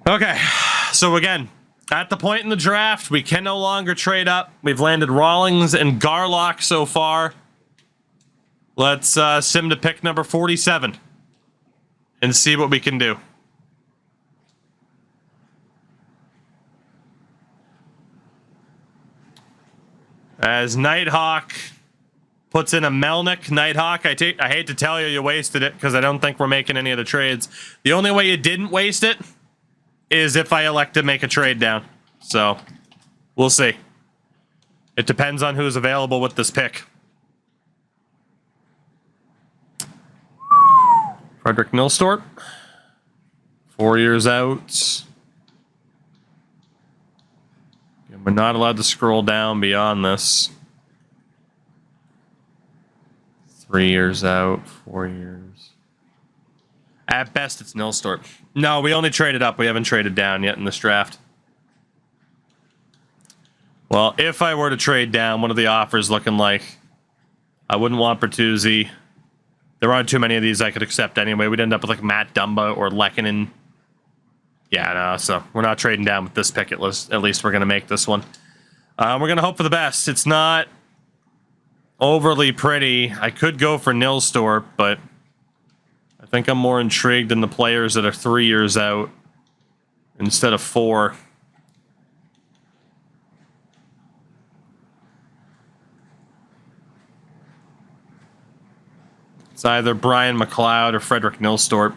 Okay, so again, at the point in the draft, we can no longer trade up. We've landed Rawlings and Garlock so far. Let's sim to pick number 47 and see what we can do. As Nighthawk puts in a Melnick. Nighthawk, I hate to tell you, you wasted it because I don't think we're making any of the trades. The only way you didn't waste it is if I elect to make a trade down. So, we'll see. It depends on who's available with this pick. Frederick Nilstorp. 4 years out. We're not allowed to scroll down beyond this. 3 years out, 4 years. At best, it's Nilstorp. No, we only traded up. We haven't traded down yet in this draft. Well, if I were to trade down, one of the offers looking like I wouldn't want Bertuzzi. There aren't too many of these I could accept anyway. We'd end up with like Matt Dumba or Lehkonen. Yeah, no, so we're not trading down with this pick. At least we're going to make this one. We're going to hope for the best. It's not overly pretty. I could go for Nilstorp, but I think I'm more intrigued in the players that are 3 years out instead of 4. It's either Brian McLeod or Frederick Nilstorp.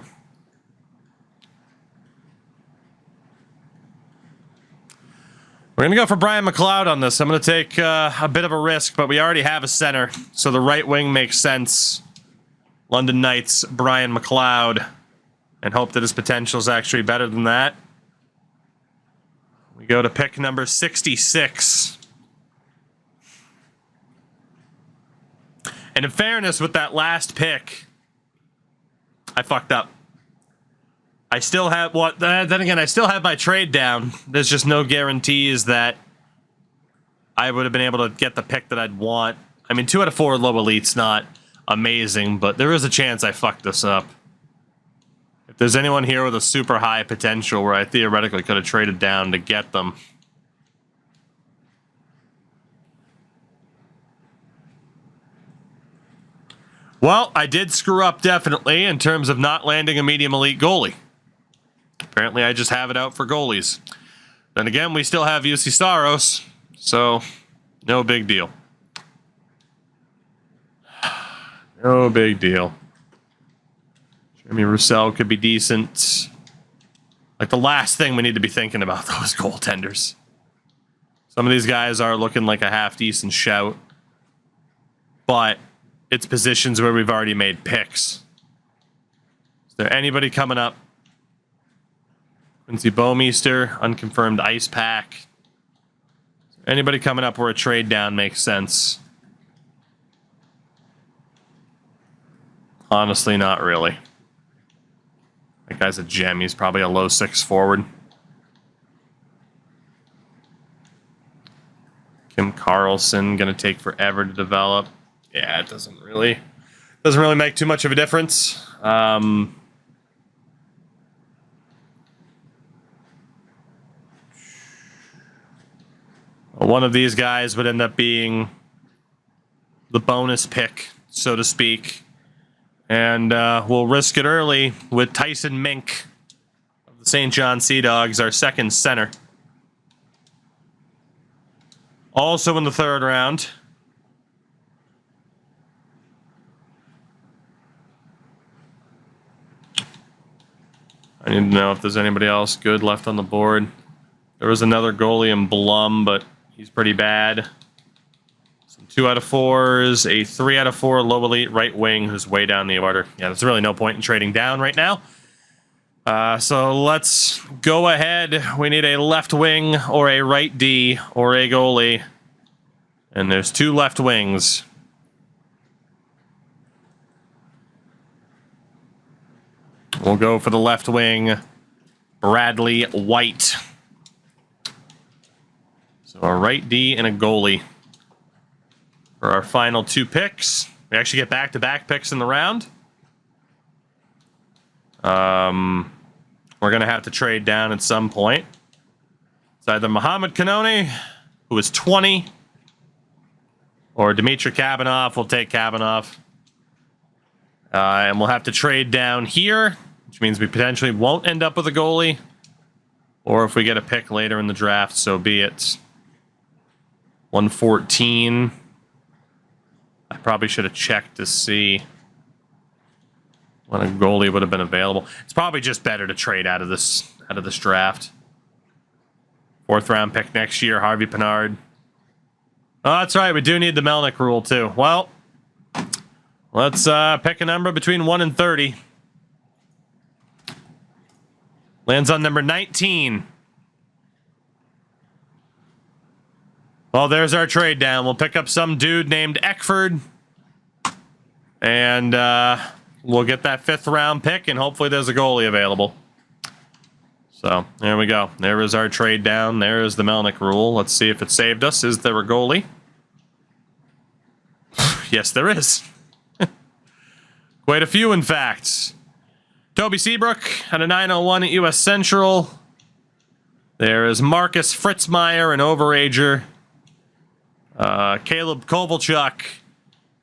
We're going to go for Brian McLeod on this. I'm going to take a bit of a risk, but we already have a center, so the right wing makes sense. London Knights, Brian McLeod, and hope that his potential is actually better than that. We go to pick number 66. And in fairness, with that last pick, I fucked up. I still have then again, I still have my trade down. There's just no guarantees that I would have been able to get the pick that I'd want. I mean, 2 out of 4 low elite's not amazing, but there is a chance I fucked this up. If there's anyone here with a super high potential where I theoretically could have traded down to get them. Well, I did screw up definitely in terms of not landing a medium elite goalie. Apparently, I just have it out for goalies. Then again, we still have UC Saros, so no big deal. No big deal. Jeremy Roussel could be decent. Like, the last thing we need to be thinking about, though, is goaltenders. Some of these guys are looking like a half-decent shout. But it's positions where we've already made picks. Is there anybody coming up? Quincy Bowmeister, unconfirmed ice pack. Anybody coming up where a trade down makes sense? Honestly, not really. That guy's a gem. He's probably a low 6 forward. Kim Carlson, gonna take forever to develop. Yeah, it doesn't really make too much of a difference. One of these guys would end up being the bonus pick, so to speak. And we'll risk it early with Tyson Mink of the St. John Sea Dogs, our second center. Also in the 3rd round. I need to know if there's anybody else good left on the board. There was another goalie in Blum, but he's pretty bad. Some 2 out of 4s, a 3 out of 4 low elite right wing who's way down the order. Yeah, there's really no point in trading down right now. So let's go ahead. We need a left wing or a right D or a goalie. And there's 2 left wings. We'll go for the left wing, Bradley White. So a right D and a goalie for our final 2 picks. We actually get back-to-back picks in the round. we're going to have to trade down at some point. It's either Mohamed Kanone, who is 20, or Dmitry Kabanov. We'll take Kabanov. And we'll have to trade down here, which means we potentially won't end up with a goalie. Or if we get a pick later in the draft, so be it. 114. I probably should have checked to see when a goalie would have been available. It's probably just better to trade out of this draft. 4th round pick next year, Harvey Pinard. Oh, that's right. We do need the Melnick rule too. Well, let's pick a number between 1 and 30. Lands on number 19. Well, there's our trade down. We'll pick up some dude named Eckford. And we'll get that 5th round pick, and hopefully there's a goalie available. So, there we go. There is our trade down. There is the Melnick rule. Let's see if it saved us. Is there a goalie? Yes, there is. Quite a few, in fact. Toby Seabrook at a 901 at US Central. There is Marcus Fritzmeyer, an overager. Caleb Kovalchuk.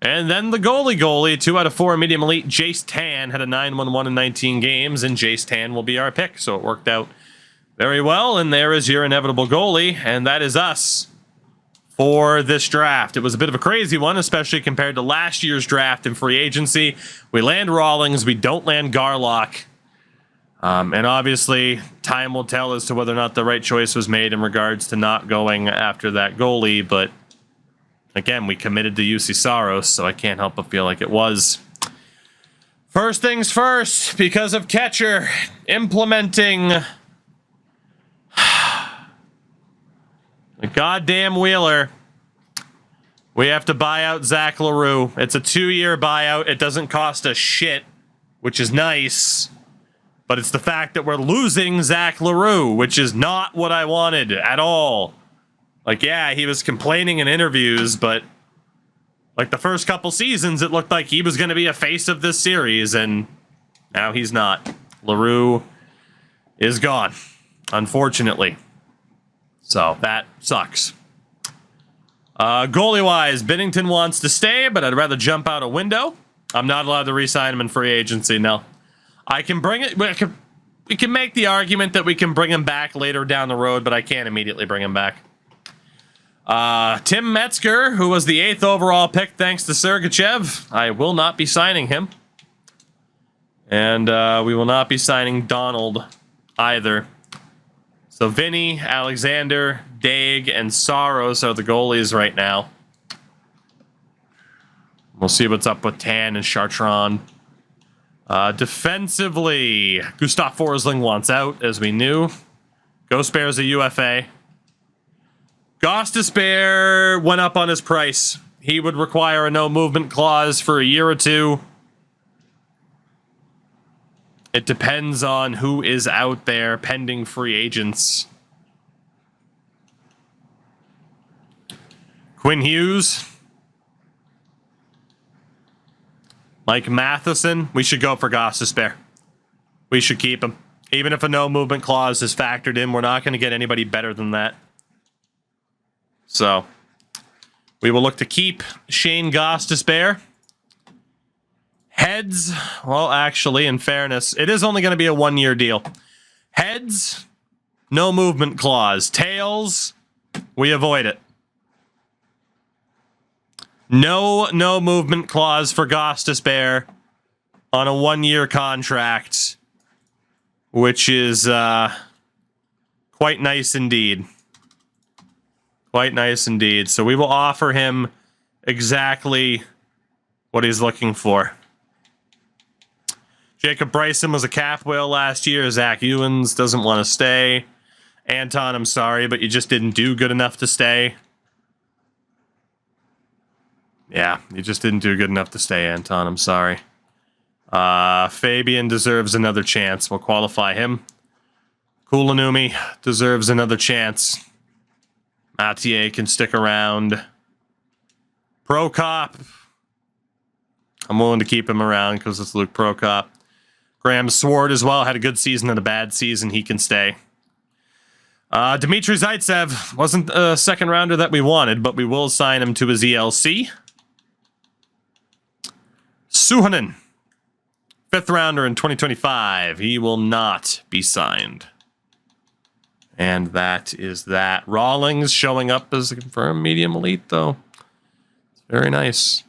And then the goalie, 2 out of 4 medium elite. Jace Tan had a 911 in 19 games, and Jace Tan will be our pick. So it worked out very well, and there is your inevitable goalie, and that is us for this draft. It was a bit of a crazy one, especially compared to last year's draft in free agency. We land Rawlings, we don't land Garlock. And obviously, time will tell as to whether or not the right choice was made in regards to not going after that goalie, but again, we committed to UC Saros, so I can't help but feel like it was. First things first, because of catcher implementing the goddamn Wheeler, we have to buy out Zach LaRue. It's a 2-year buyout. It doesn't cost us shit, which is nice. But it's the fact that we're losing Zach LaRue, which is not what I wanted at all. Like, yeah, he was complaining in interviews, but like the first couple seasons, it looked like he was going to be a face of this series, and now he's not. LaRue is gone, unfortunately. So that sucks. Goalie-wise, Binnington wants to stay, but I'd rather jump out a window. I'm not allowed to re-sign him in free agency, no. I can bring it... We can make the argument that we can bring him back later down the road, but I can't immediately bring him back. Tim Metzger, who was the 8th overall pick thanks to Sergachev. I will not be signing him. And we will not be signing Donald either. So Vinny, Alexander, Daig, and Saros are the goalies right now. We'll see what's up with Tan and Chartrand. Defensively, Gustav Forsling wants out, as we knew. Ghost Bear's a UFA. Gostisbehere went up on his price. He would require a no-movement clause for a year or two. It depends on who is out there pending free agents. Quinn Hughes. Mike Matheson. We should go for Gostisbehere. We should keep him. Even if a no-movement clause is factored in, we're not going to get anybody better than that. So, we will look to keep Shane Gostisbehere. Heads, well, actually, in fairness, it is only going to be a 1-year deal. Heads, no movement clause. Tails, we avoid it. No movement clause for Gostisbehere on a 1-year contract, which is quite nice indeed. Quite nice indeed. So we will offer him exactly what he's looking for. Jacob Bryson was a cap whale last year. Zach Ewens doesn't want to stay. Anton, I'm sorry, but you just didn't do good enough to stay. Yeah, you just didn't do good enough to stay, Anton. I'm sorry. Fabian deserves another chance. We'll qualify him. Kulanumi deserves another chance. Mathieu can stick around. Prokop. I'm willing to keep him around because it's Luke Prokop. Graham Sword as well. Had a good season and a bad season. He can stay. Dmitry Zaitsev wasn't a second rounder that we wanted, but we will sign him to his ELC. Suhonen, 5th rounder in 2025. He will not be signed. And that is that. Rawlings showing up as a confirmed medium elite, though. Very nice.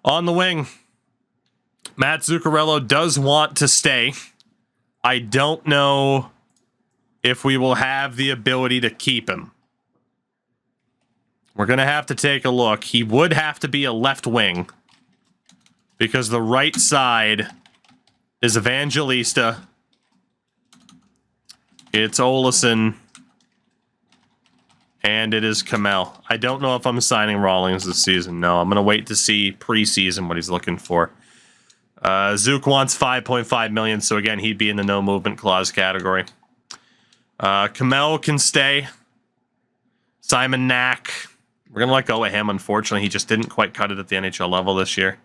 On the wing, Matt Zuccarello does want to stay. I don't know if we will have the ability to keep him. We're going to have to take a look. He would have to be a left wing because the right side is Evangelista. It's Olesen. And it is Kamel. I don't know if I'm signing Rawlings this season. No, I'm going to wait to see preseason what he's looking for. Zook wants 5.5 million, so again, he'd be in the no movement clause category. Kamel can stay. Simon Knack. We're going to let go of him, unfortunately. He just didn't quite cut it at the NHL level this year.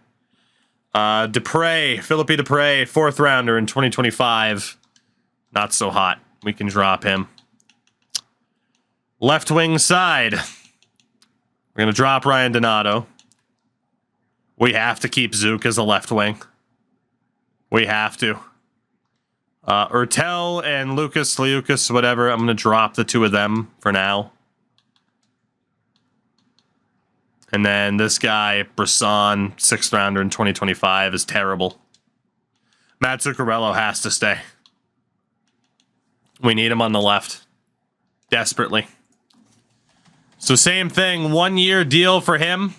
Dupre, Philippe Dupre, 4th rounder in 2025. Not so hot. We can drop him. Left wing side. We're going to drop Ryan Donato. We have to keep Zook as a left wing. We have to. Urtel and Lucas, whatever. I'm going to drop the two of them for now. And then this guy, Brisson, 6th rounder in 2025, is terrible. Matt Zuccarello has to stay. We need him on the left. Desperately. So same thing, 1-year deal for him.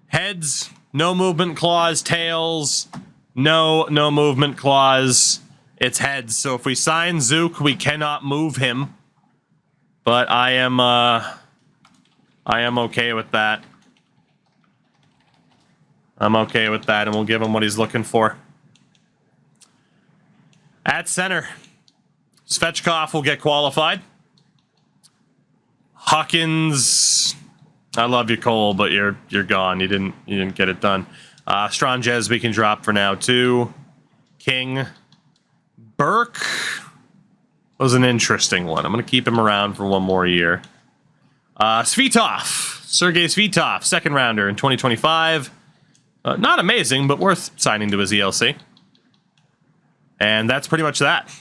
Heads, no movement clause. Tails, no movement clause. It's heads. So if we sign Zook, we cannot move him. But I am okay with that. I'm okay with that, and we'll give him what he's looking for. At center, Svechkov will get qualified. Hawkins, I love you, Cole, but you're gone. You didn't get it done. Stranges we can drop for now too. King, Burke was an interesting one. I'm gonna keep him around for one more year. Svitov, Sergei Svitov, 2nd rounder in 2025. Not amazing, but worth signing to his ELC. And that's pretty much that.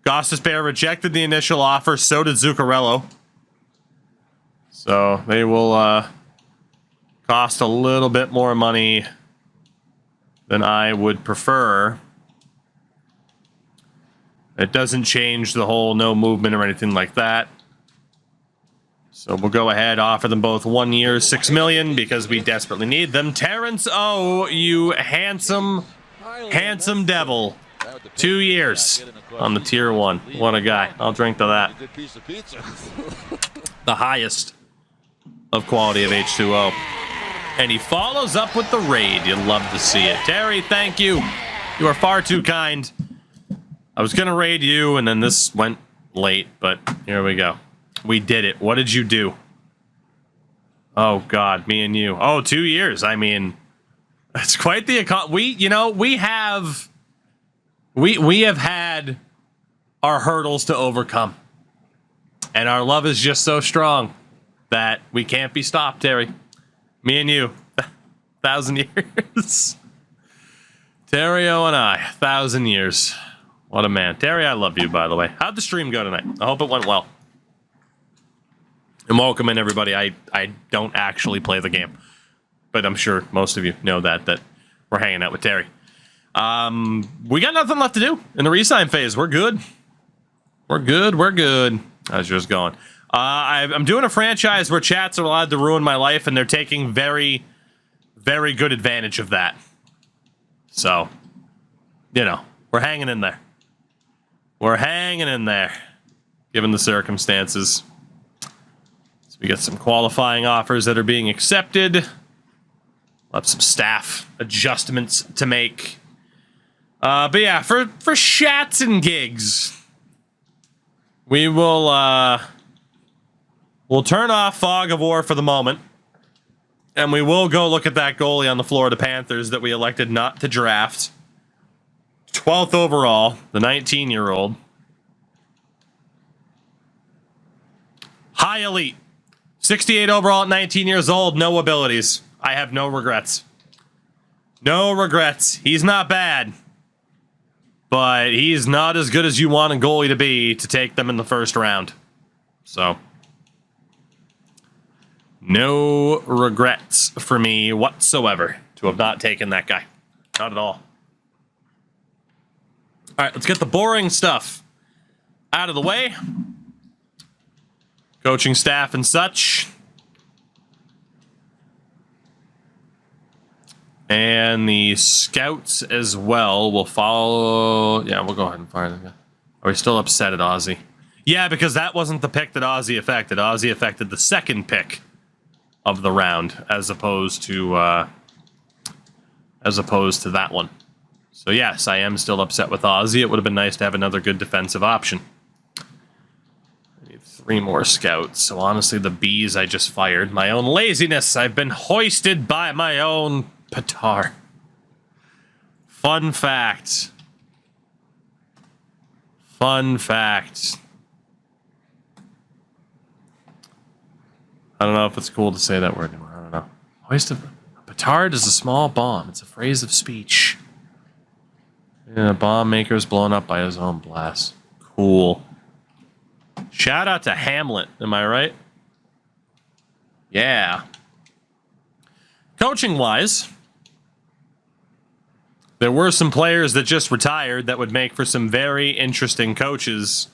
Gostisbehere rejected the initial offer, so did Zuccarello. So they will cost a little bit more money than I would prefer. It doesn't change the whole no movement or anything like that. So we'll go ahead, offer them both 1 year, $6 million, because we desperately need them. Terrence O, you handsome devil. 2 years on the tier 1. What a guy. I'll drink to that. The highest of quality of H2O. And he follows up with the raid. You'll love to see it. Terry, thank you. You are far too kind. I was going to raid you, and then this went late, but here we go. We did it. What did you do? Oh, God, me and you. Oh, 2 years. I mean, it's quite the... We have had our hurdles to overcome. And our love is just so strong that we can't be stopped, Terry. Me and you. 1,000 years. Terrio and I. 1,000 years. What a man. Terry, I love you, by the way. How'd the stream go tonight? I hope it went well. And welcome in, everybody. I don't actually play the game. But I'm sure most of you know that we're hanging out with Terry. We got nothing left to do in the re-sign phase. We're good. We're good. How's yours going? I'm doing a franchise where chats are allowed to ruin my life, and they're taking very, very good advantage of that. So, we're hanging in there. We're hanging in there, given the circumstances. So we got some qualifying offers that are being accepted. We'll have some staff adjustments to make. But yeah, for shats and gigs, we will we'll turn off Fog of War for the moment, and we will go look at that goalie on the Florida Panthers that we elected not to draft. 12th overall, the 19-year-old. High elite. 68 overall at 19 years old, no abilities. I have no regrets. No regrets. He's not bad. But he's not as good as you want a goalie to be to take them in the first round. So, no regrets for me whatsoever to have not taken that guy. Not at all. All right, let's get the boring stuff out of the way. Coaching staff and such. And the scouts as well will follow. Yeah, we'll go ahead and fire them. Are we still upset at Ozzy? Yeah, because that wasn't the pick that Ozzy affected. Ozzy affected the second pick of the round, as opposed to that one. So yes, I am still upset with Ozzy. It would have been nice to have another good defensive option. I need 3 more scouts. So honestly, the bees I just fired. My own laziness. I've been hoisted by my own petard. Fun fact. Fun fact. I don't know if it's cool to say that word anymore. I don't know. Hoisted. A petard is a small bomb. It's a phrase of speech. And a bomb maker is blown up by his own blast. Cool. Shout out to Hamlet. Am I right? Yeah. Coaching wise, there were some players that just retired that would make for some very interesting coaches.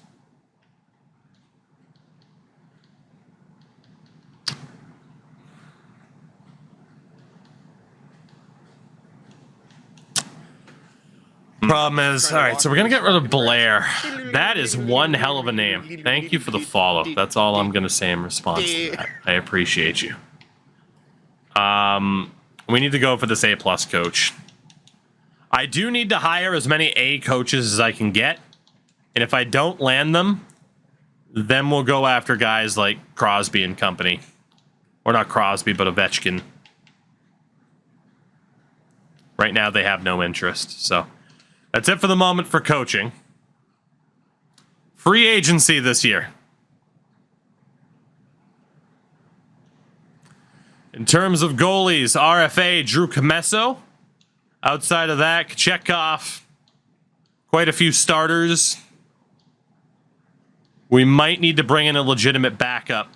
Problem is, all right, so we're going to get rid of Blair. That is one hell of a name. Thank you for the follow. That's all I'm going to say in response to that. I appreciate you. We need to go for this A+ coach. I do need to hire as many A coaches as I can get. And if I don't land them, then we'll go after guys like Crosby and company. Or not Crosby, but Ovechkin. Right now, they have no interest, so... That's it for the moment for coaching. Free agency this year. In terms of goalies, RFA, Drew Comesso. Outside of that, Kachekov. Quite a few starters. We might need to bring in a legitimate backup.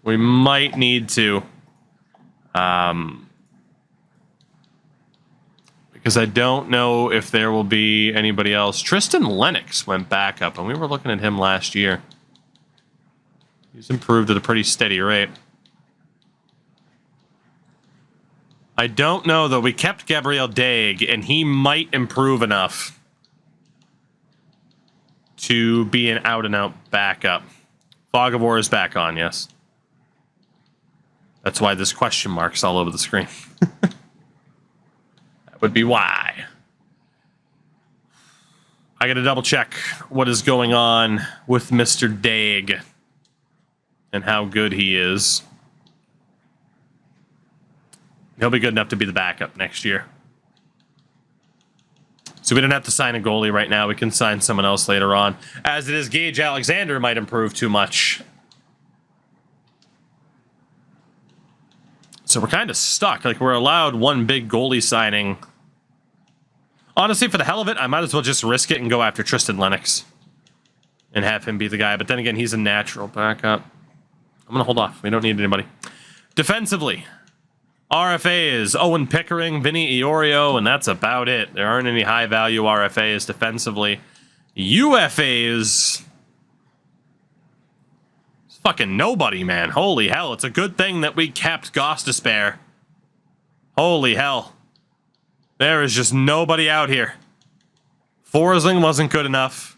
We might need to. Because I don't know if there will be anybody else. Tristan Lennox went back up, and we were looking at him last year. He's improved at a pretty steady rate. I don't know, though. We kept Gabriel Daig, and he might improve enough to be an out-and-out backup. Fog of War is back on, yes. That's why there's question marks all over the screen. Would be why. I gotta double check what is going on with Mr. Daig and how good he is. He'll be good enough to be the backup next year. So we don't have to sign a goalie right now. We can sign someone else later on. As it is, Gage Alexander might improve too much. So we're kind of stuck. Like, we're allowed one big goalie signing. Honestly, for the hell of it, I might as well just risk it and go after Tristan Lennox. And have him be the guy. But then again, he's a natural backup. I'm going to hold off. We don't need anybody. Defensively, RFA is Owen Pickering, Vinny Iorio, and that's about it. There aren't any high-value RFAs defensively. UFAs... It's fucking nobody, man. Holy hell. It's a good thing that we kept Gostisbehere. Holy hell. There is just nobody out here. Forsling wasn't good enough.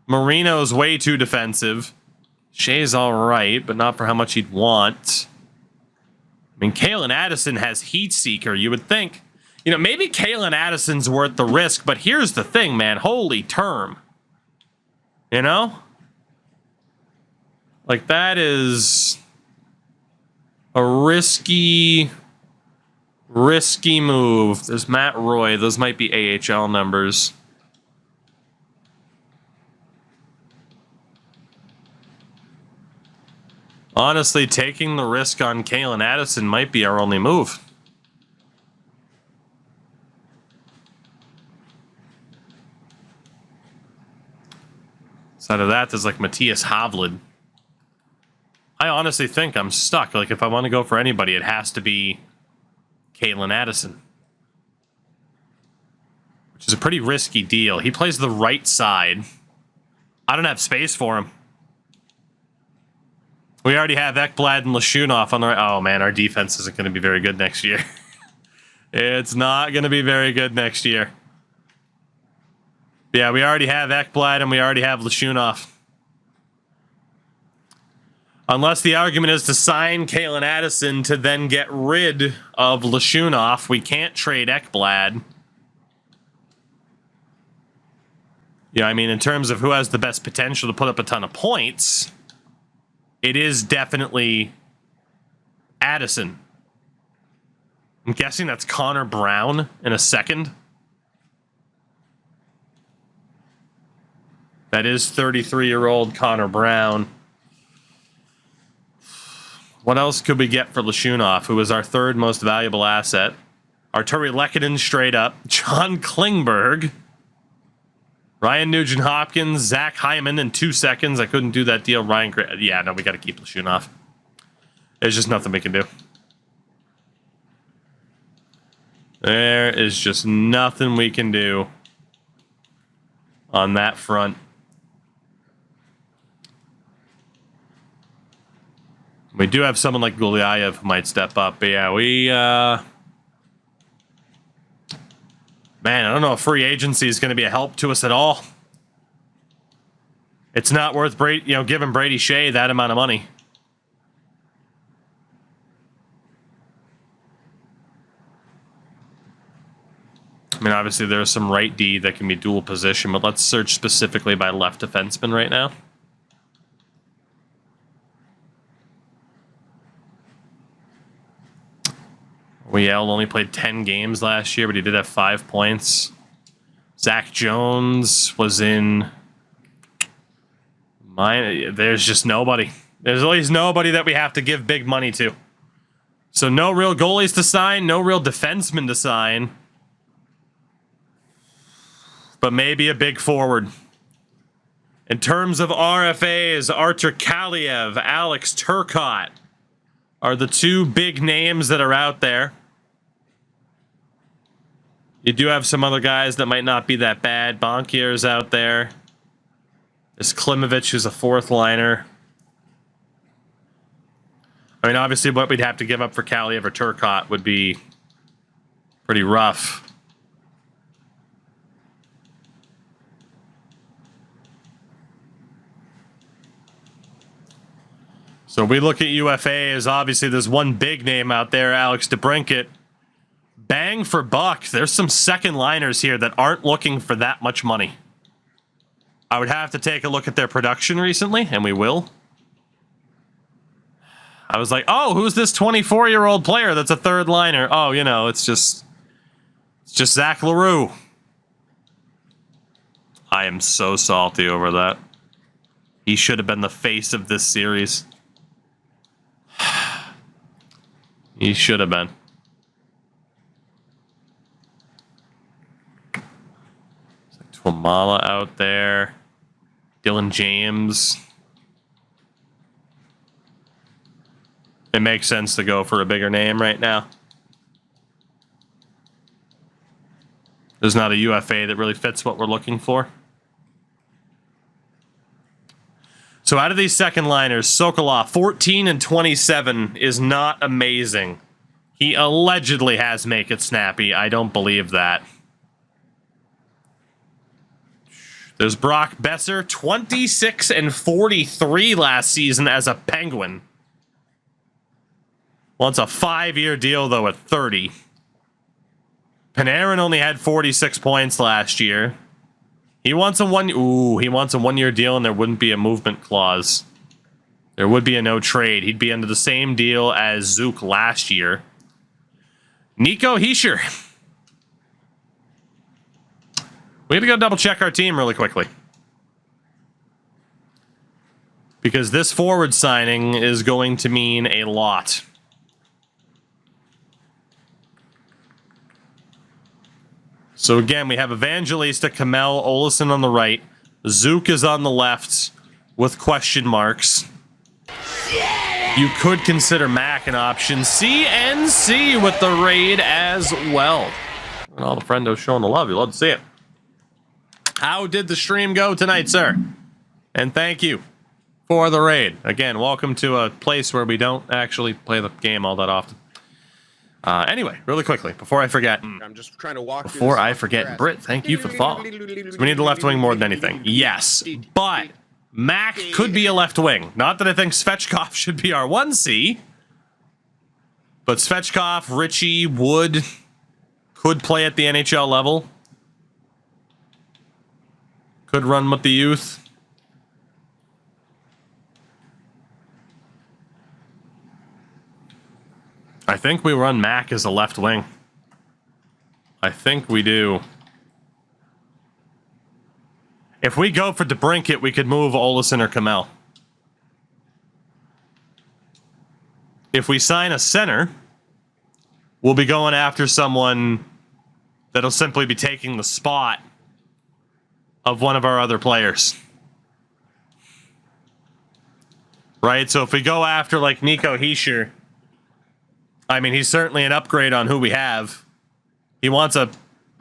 Marino's way too defensive. Shea's alright, but not for how much he'd want. I mean, Kalen Addison has Heat Seeker, you would think. You know, maybe Kalen Addison's worth the risk, but here's the thing, man. Holy term. You know? Like, that is a risky Risky move. There's Matt Roy. Those might be AHL numbers. Honestly, taking the risk on Kalen Addison might be our only move. Outside of that, there's like Matthias Havlid. I honestly think I'm stuck. Like, if I want to go for anybody, it has to be Kalen Addison. Which is a pretty risky deal. He plays the right side. I don't have space for him. We already have Ekblad and Lashunov on the right. Oh, man, our defense isn't going to be very good next year. It's not going to be very good next year. Yeah, we already have Ekblad and we already have Lashunov. Unless the argument is to sign Kalen Addison to then get rid of Lashunov, we can't trade Ekblad. Yeah, I mean, in terms of who has the best potential to put up a ton of points, it is definitely Addison. I'm guessing that's Connor Brown in a second. That is 33-year-old Connor Brown. What else could we get for Lashunov, who is our third most valuable asset? Arturi Lehkonen straight up. John Klingberg. Ryan Nugent-Hopkins. Zach Hyman in 2 seconds. I couldn't do that deal. Ryan Gray. Yeah, no, we got to keep Lashunov. There's just nothing we can do. There is just nothing we can do on that front. We do have someone like Gulyayev who might step up. But yeah, man, I don't know if free agency is going to be a help to us at all. It's not worth giving Brady Shea that amount of money. I mean, obviously there's some right D that can be dual position, but let's search specifically by left defenseman right now. Weiel only played 10 games last year, but he did have 5 points. Zach Jones was in... There's just nobody. There's at least nobody that we have to give big money to. So no real goalies to sign, no real defensemen to sign. But maybe a big forward. In terms of RFAs, Artur Kaliev, Alex Turcotte are the two big names that are out there. You do have some other guys that might not be that bad. Bonkier's out there. There's Klimovich, who's a fourth liner. I mean, obviously what we'd have to give up for Kaliev or Turcotte would be pretty rough. So we look at UFAs. Obviously, there's one big name out there, Alex DeBrincat. Bang for buck. There's some second liners here that aren't looking for that much money. I would have to take a look at their production recently, and we will. I was like, oh, who's this 24-year-old player that's a third liner? Oh, you know, it's just Zach LaRue. I am so salty over that. He should have been the face of this series. He should have been. It's like Twamala out there. Dylan James. It makes sense to go for a bigger name right now. There's not a UFA that really fits what we're looking for. So out of these second liners, Sokolov, 14 and 27 is not amazing. He allegedly has Make It Snappy. I don't believe that. There's Brock Besser, 26 and 43 last season as a Penguin. Well, it's a 5-year deal, though, at 30. Panarin only had 46 points last year. He wants a one-year deal, and there wouldn't be a movement clause. There would be a no trade. He'd be under the same deal as Zook last year. Nico Hischier. We gotta go double check our team really quickly. Because this forward signing is going to mean a lot. So again, we have Evangelista, Kamel, Olesen on the right. Zook is on the left with question marks. You could consider Mac an option. CNC with the raid as well. And all the friendos showing the love. You love to see it. How did the stream go tonight, sir? And thank you for the raid. Again, welcome to a place where we don't actually play the game all that often. Anyway, really quickly, before I forget. I'm just trying to walk. Before I forget, Britt, thank you for the follow. So we need the left wing more than anything. Yes, but Mac could be a left wing. Not that I think Svechkov should be our 1C. But Svechkov, Richie, Wood could play at the NHL level. Could run with the youth. I think we run Mac as a left wing. I think we do. If we go for DeBrincat, we could move Olesen or Kamel. If we sign a center, we'll be going after someone that'll simply be taking the spot of one of our other players. Right? So if we go after like Nico Hischier, I mean, he's certainly an upgrade on who we have. He wants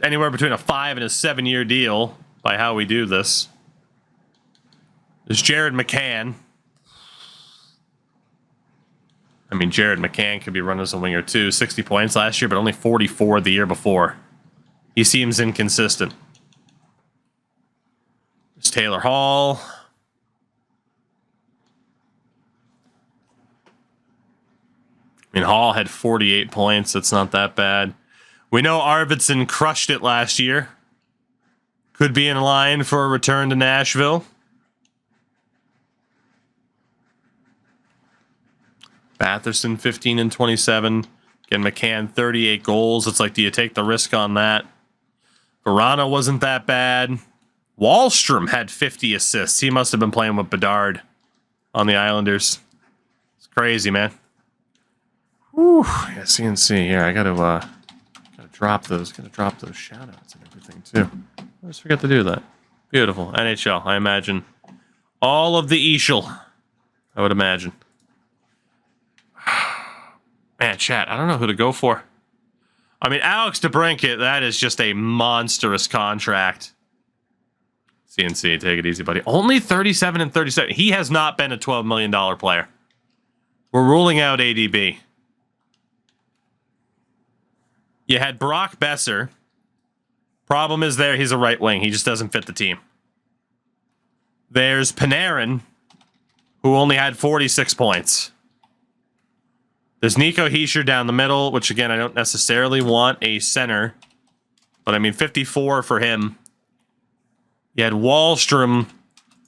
anywhere between a 5 and a 7-year deal by how we do this. There's Jared McCann. I mean, Jared McCann could be run as a winger too. 60 points last year, but only 44 the year before. He seems inconsistent. There's Taylor Hall. I mean, Hall had 48 points. That's not that bad. We know Arvidsson crushed it last year. Could be in line for a return to Nashville. Batherson, 15 and 27. Again, McCann, 38 goals. It's like, do you take the risk on that? Verana wasn't that bad. Wallstrom had 50 assists. He must have been playing with Bedard on the Islanders. It's crazy, man. Whew, yeah, CNC here. I gotta drop those. Gotta drop those shoutouts and everything too. I always forget to do that. Beautiful. NHL. I imagine all of the Eashel. I would imagine. Man, chat. I don't know who to go for. I mean, Alex DeBrincat. That is just a monstrous contract. CNC, take it easy, buddy. Only 37 and 37. He has not been a $12 million player. We're ruling out ADB. You had Brock Besser. Problem is there, he's a right wing. He just doesn't fit the team. There's Panarin, who only had 46 points. There's Nico Hischier down the middle, which again, I don't necessarily want a center. But I mean, 54 for him. You had Wallstrom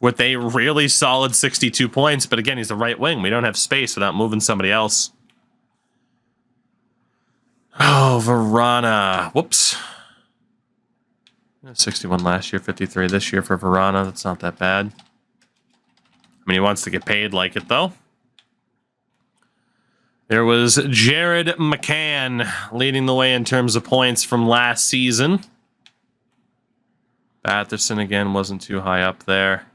with a really solid 62 points. But again, he's the right wing. We don't have space without moving somebody else. Oh, Verana. Whoops. 61 last year, 53 this year for Verana. That's not that bad. I mean, he wants to get paid like it, though. There was Jared McCann leading the way in terms of points from last season. Batherson, again, wasn't too high up there.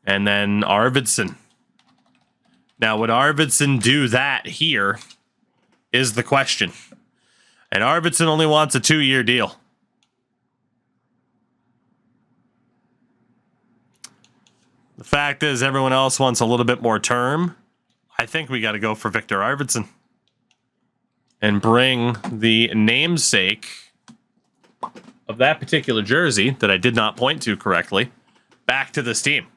And then Arvidsson. Now, would Arvidsson do that here is the question. And Arvidsson only wants a 2-year deal. The fact is, everyone else wants a little bit more term. I think we got to go for Victor Arvidsson. And bring the namesake of that particular jersey that I did not point to correctly back to this team.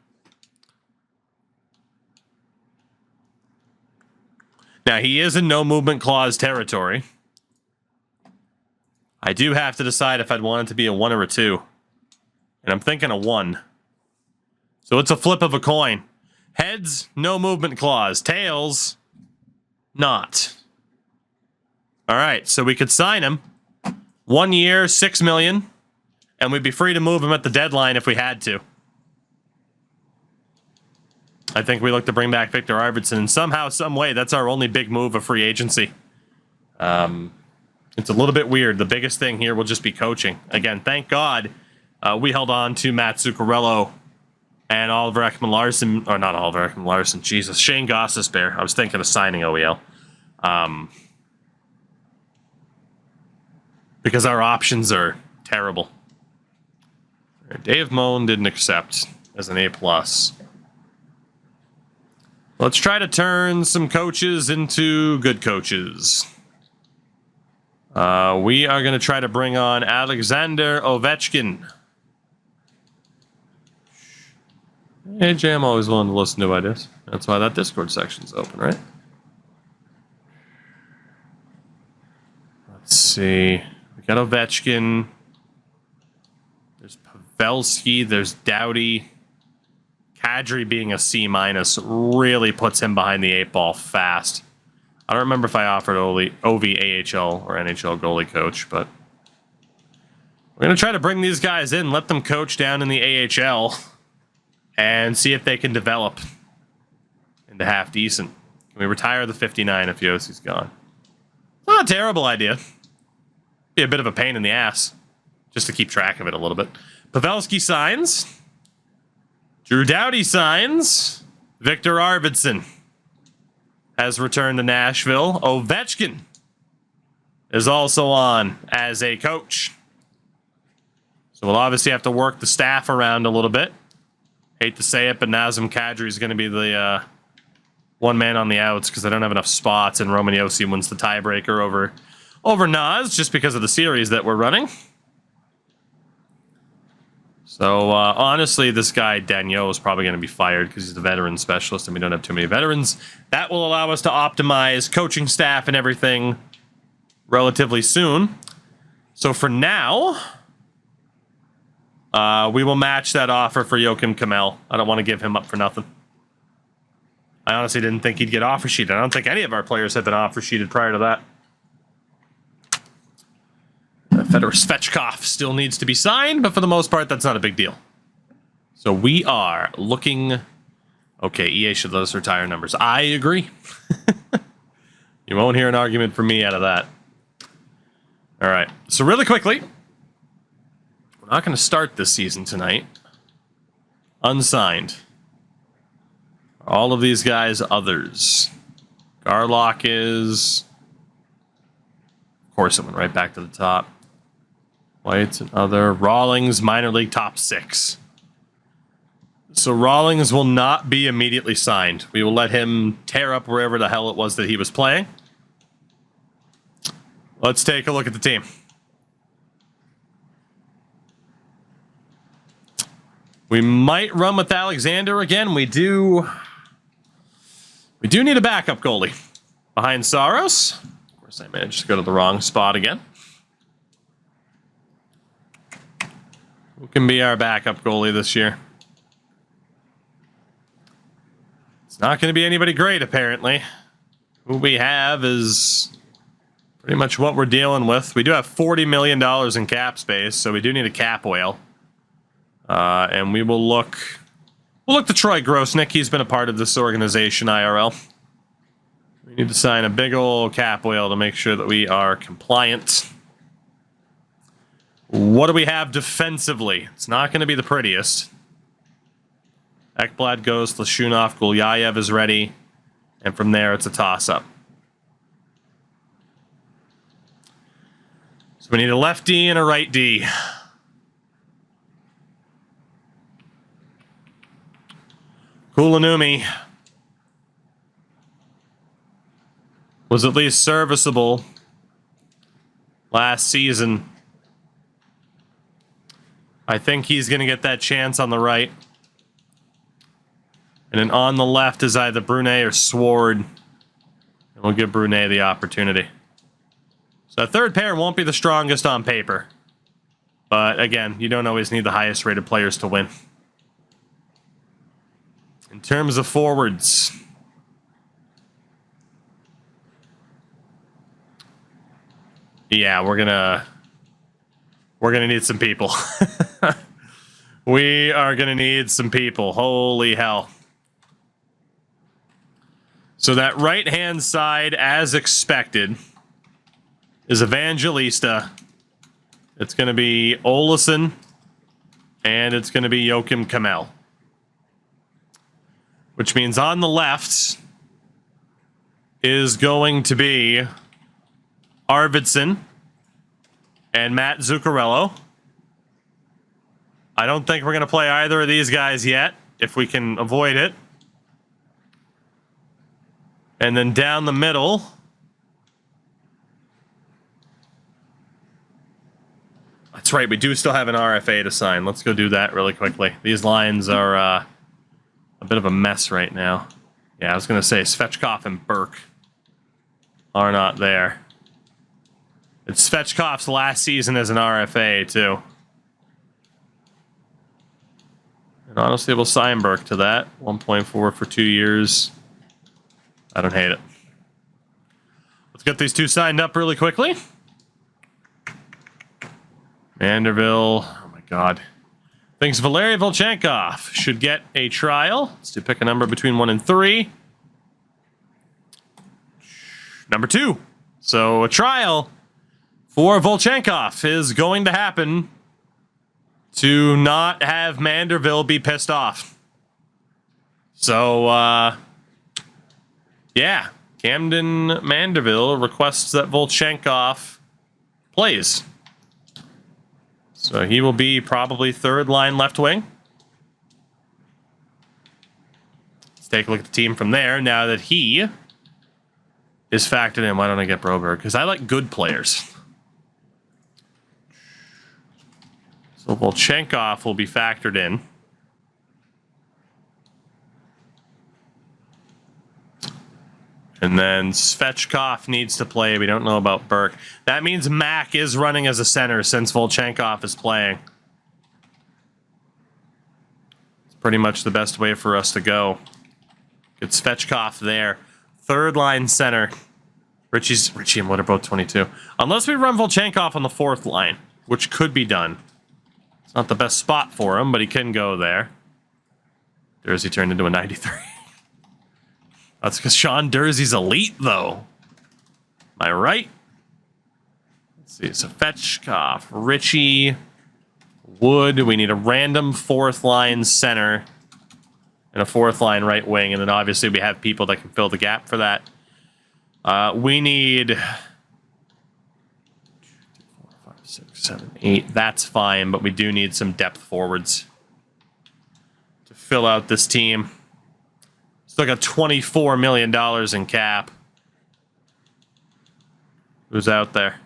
Now, he is in no movement clause territory. I do have to decide if I'd want it to be a 1 or a 2. And I'm thinking a 1. So it's a flip of a coin. Heads, no movement clause. Tails, not. All right, so we could sign him. 1 year, $6 million, and we'd be free to move him at the deadline if we had to. I think we look to bring back Victor Arvidsson, and somehow, some way, that's our only big move of free agency. It's a little bit weird. The biggest thing here will just be coaching. Again, thank God we held on to Matt Zuccarello and Oliver Ekman-Larsson, or not Oliver Ekman-Larsson, Jesus, Shane Gostisbehere. I was thinking of signing OEL. Because our options are terrible. Dave Moen didn't accept as an A+. Let's try to turn some coaches into good coaches. We are going to try to bring on Alexander Ovechkin. Hey, Jay, I'm always willing to listen to ideas. That's why that Discord section's open, right? Let's see. We got Ovechkin. There's Pavelski. There's Doughty. Kadri being a C- really puts him behind the 8 ball fast. I don't remember if I offered OV AHL or NHL goalie coach, but we're going to try to bring these guys in, let them coach down in the AHL, and see if they can develop into half decent. Can we retire the 59 if Yossi's gone? Not a terrible idea. Be a bit of a pain in the ass, just to keep track of it a little bit. Pavelski signs. Drew Doughty signs. Victor Arvidsson has returned to Nashville. Ovechkin is also on as a coach. So we'll obviously have to work the staff around a little bit. Hate to say it, but Nazem Kadri is going to be the one man on the outs because I don't have enough spots, and Roman Josi wins the tiebreaker over Nas just because of the series that we're running. So, honestly, this guy, Daniel, is probably going to be fired because he's the veteran specialist and we don't have too many veterans. That will allow us to optimize coaching staff and everything relatively soon. So, for now, we will match that offer for Joakim Kamel. I don't want to give him up for nothing. I honestly didn't think he'd get offer sheeted. I don't think any of our players have been offer sheeted prior to that. Fedor Svechkov still needs to be signed, but for the most part, that's not a big deal. So we are looking... Okay, EA should let us retire numbers. I agree. You won't hear an argument from me out of that. All right, so really quickly, we're not going to start this season tonight. Unsigned. All of these guys, others. Garlock is... Of course, it went right back to the top. White's and other. Rawlings, minor league top 6. So Rawlings will not be immediately signed. We will let him tear up wherever the hell it was that he was playing. Let's take a look at the team. We might run with Alexander again. We do need a backup goalie behind Saros. Of course, I managed to go to the wrong spot again. Who can be our backup goalie this year? It's not going to be anybody great, apparently. Who we have is pretty much what we're dealing with. We do have $40 million in cap space, so we do need a cap whale. And we will look... We'll look to Troy Grosnick. He's been a part of this organization, IRL. We need to sign a big old cap whale to make sure that we are compliant. What do we have defensively? It's not going to be the prettiest. Ekblad goes, Lashunov, Gulyayev is ready. And from there, it's a toss-up. So we need a left D and a right D. Kulanumi was at least serviceable last season. I think he's going to get that chance on the right. And then on the left is either Brunet or Sword. And we'll give Brunet the opportunity. So the third pair won't be the strongest on paper. But again, you don't always need the highest rated players to win. In terms of forwards, yeah, we're gonna need some people. We are gonna need some people. Holy hell. So that right-hand side, as expected, is Evangelista. It's going to be Olesen, and it's going to be Joachim Kamel. Which means on the left is going to be Arvidsson and Matt Zuccarello. I don't think we're going to play either of these guys yet, if we can avoid it. And then down the middle, that's right, we do still have an RFA to sign. Let's go do that really quickly. These lines are a bit of a mess right now. Yeah, I was going to say Svechkov and Burke are not there. It's Svechkov's last season as an RFA, too. And honestly, we'll sign Burke to that. 1.4 for 2 years. I don't hate it. Let's get these two signed up really quickly. Vanderbilt. Oh my god. Thinks Valery Volchenkov should get a trial. Let's do pick a number between 1 and 3. Number 2. So a trial for Volchenkov is going to happen to not have Manderville be pissed off. So, yeah, Camden Manderville requests that Volchenkov plays. So he will be probably third line left wing. Let's take a look at the team from there now that he is factored in. Why don't I get Broberg? Because I like good players. So Volchenkov will be factored in. And then Svechkov needs to play. We don't know about Burke. That means Mac is running as a center since Volchenkov is playing. It's pretty much the best way for us to go. Get Svechkov there. Third line center. Richie and Wood are both 22. Unless we run Volchenkov on the fourth line, which could be done. It's not the best spot for him, but he can go there. Jersey turned into a 93. That's because Sean Dursey's elite, though. Am I right? Let's see. So Svechkov, Richie, Wood. We need a random fourth line center and a fourth line right wing. And then obviously we have people that can fill the gap for that. We need 2, 3, 4, 5, 6, 7, 8. That's fine, but we do need some depth forwards to fill out this team. Still got $24 million in cap. Who's out there?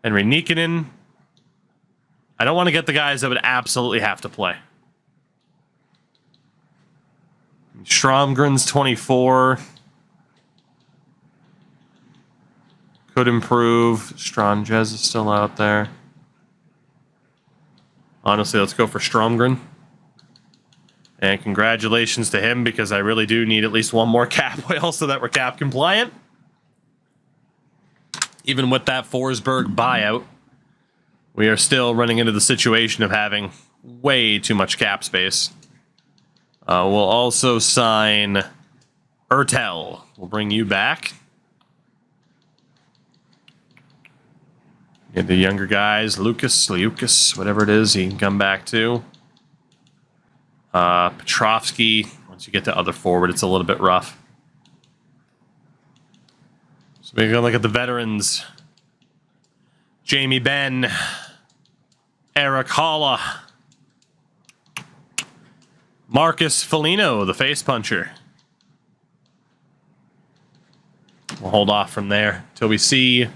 Henry Nikkanen. I don't want to get the guys that would absolutely have to play. Stromgren's 24. Could improve. Strongez is still out there. Honestly, let's go for Stromgren. And congratulations to him, because I really do need at least one more cap whale so that we're cap compliant. Even with that Forsberg buyout, we are still running into the situation of having way too much cap space. We'll also sign Ertel. We'll bring you back. Get the younger guys, Lucas, whatever it is, he can come back too. Petrovsky, once you get to other forward, it's a little bit rough. So we're going to look at the veterans. Jamie Benn, Eric Holla, Marcus Foligno, the face puncher. We'll hold off from there till we see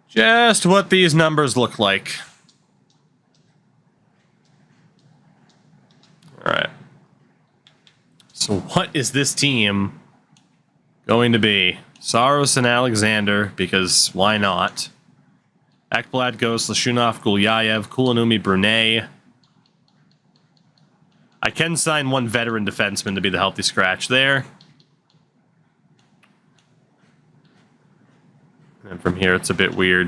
just what these numbers look like. All right. So what is this team going to be? Saros and Alexander, because why not? Ekblad, Ghost, Lashunov, Gulyayev, Kulanumi, Brunet. I can sign one veteran defenseman to be the healthy scratch there. And from here, it's a bit weird.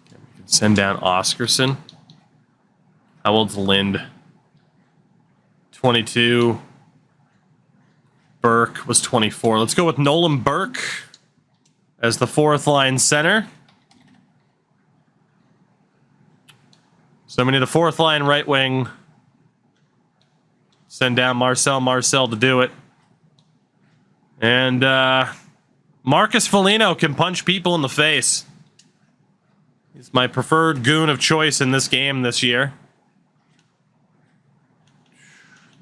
Okay, we can send down Oscarson. How old's Lind? 22. Burke was 24. Let's go with Nolan Burke as the fourth line center. So we need a fourth line right wing. Send down Marcel to do it. And Marcus Foligno can punch people in the face. He's my preferred goon of choice in this game this year.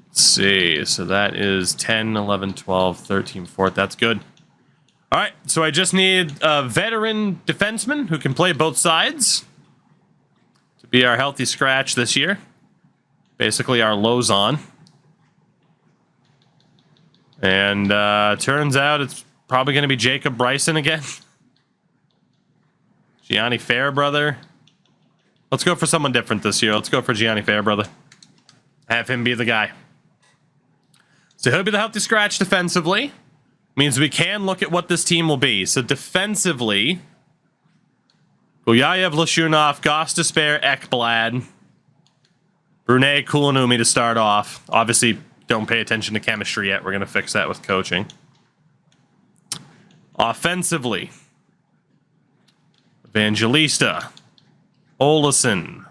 Let's see. So that is 10, 11, 12, 13, 14. That's good. All right. So I just need a veteran defenseman who can play both sides to be our healthy scratch this year. Basically our Lozon. And turns out it's probably going to be Jacob Bryson again. Gianni Fairbrother. Let's go for someone different this year. Let's go for Gianni Fairbrother. Have him be the guy. So he'll be the healthy scratch defensively. Means we can look at what this team will be. So defensively, Gulyayev, Lashunov, Gostisbehere, Ekblad, Brunet, Kulanumi to start off. Obviously, don't pay attention to chemistry yet. We're going to fix that with coaching. Offensively, Evangelista, Olesen,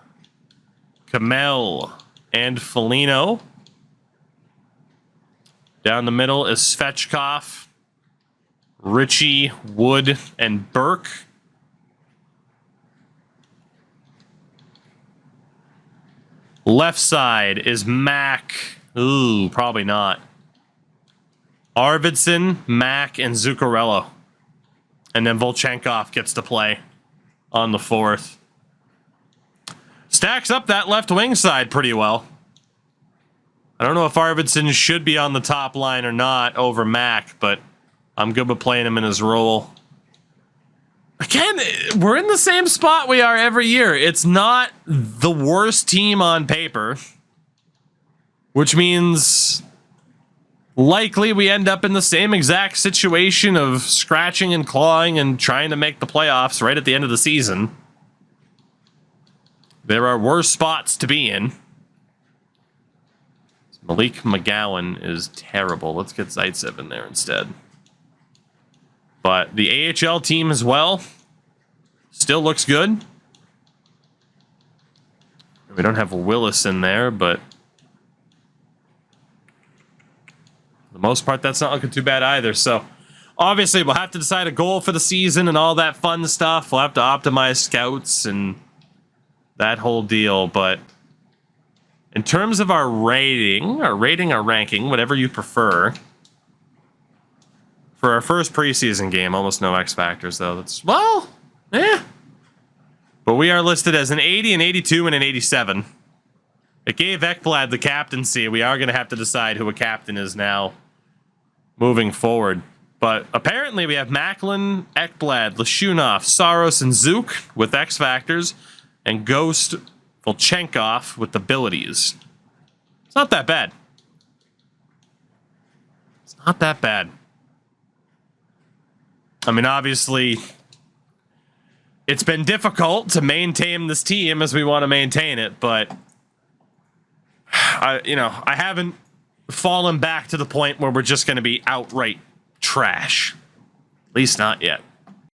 Kamel, and Foligno. Down the middle is Svechkov, Ritchie, Wood, and Burke. Left side is Mack. Ooh, probably not. Arvidsson, Mack, and Zuccarello. And then Volchenkov gets to play on the fourth. Stacks up that left wing side pretty well. I don't know if Arvidsson should be on the top line or not over Mack, but I'm good with playing him in his role. Again, we're in the same spot we are every year. It's not the worst team on paper, which means likely we end up in the same exact situation of scratching and clawing and trying to make the playoffs right at the end of the season. There are worse spots to be in. Malik McGowan is terrible. Let's get Zaitsev in there instead. But the AHL team as well still looks good. We don't have Willis in there, but for the most part, that's not looking too bad either. So obviously, we'll have to decide a goal for the season and all that fun stuff. We'll have to optimize scouts and that whole deal. But in terms of our rating, our ranking, whatever you prefer, for our first preseason game, almost no X factors though. That's, well, yeah. But we are listed as an 80, an 82, and an 87. It gave Ekblad the captaincy. We are going to have to decide who a captain is now moving forward. But apparently we have Macklin, Ekblad, Lashunov, Saros, and Zook with X factors, and Ghost Volchenkov with abilities. It's not that bad. It's not that bad. I mean, obviously, it's been difficult to maintain this team as we want to maintain it, but I haven't fallen back to the point where we're just going to be outright trash. At least not yet.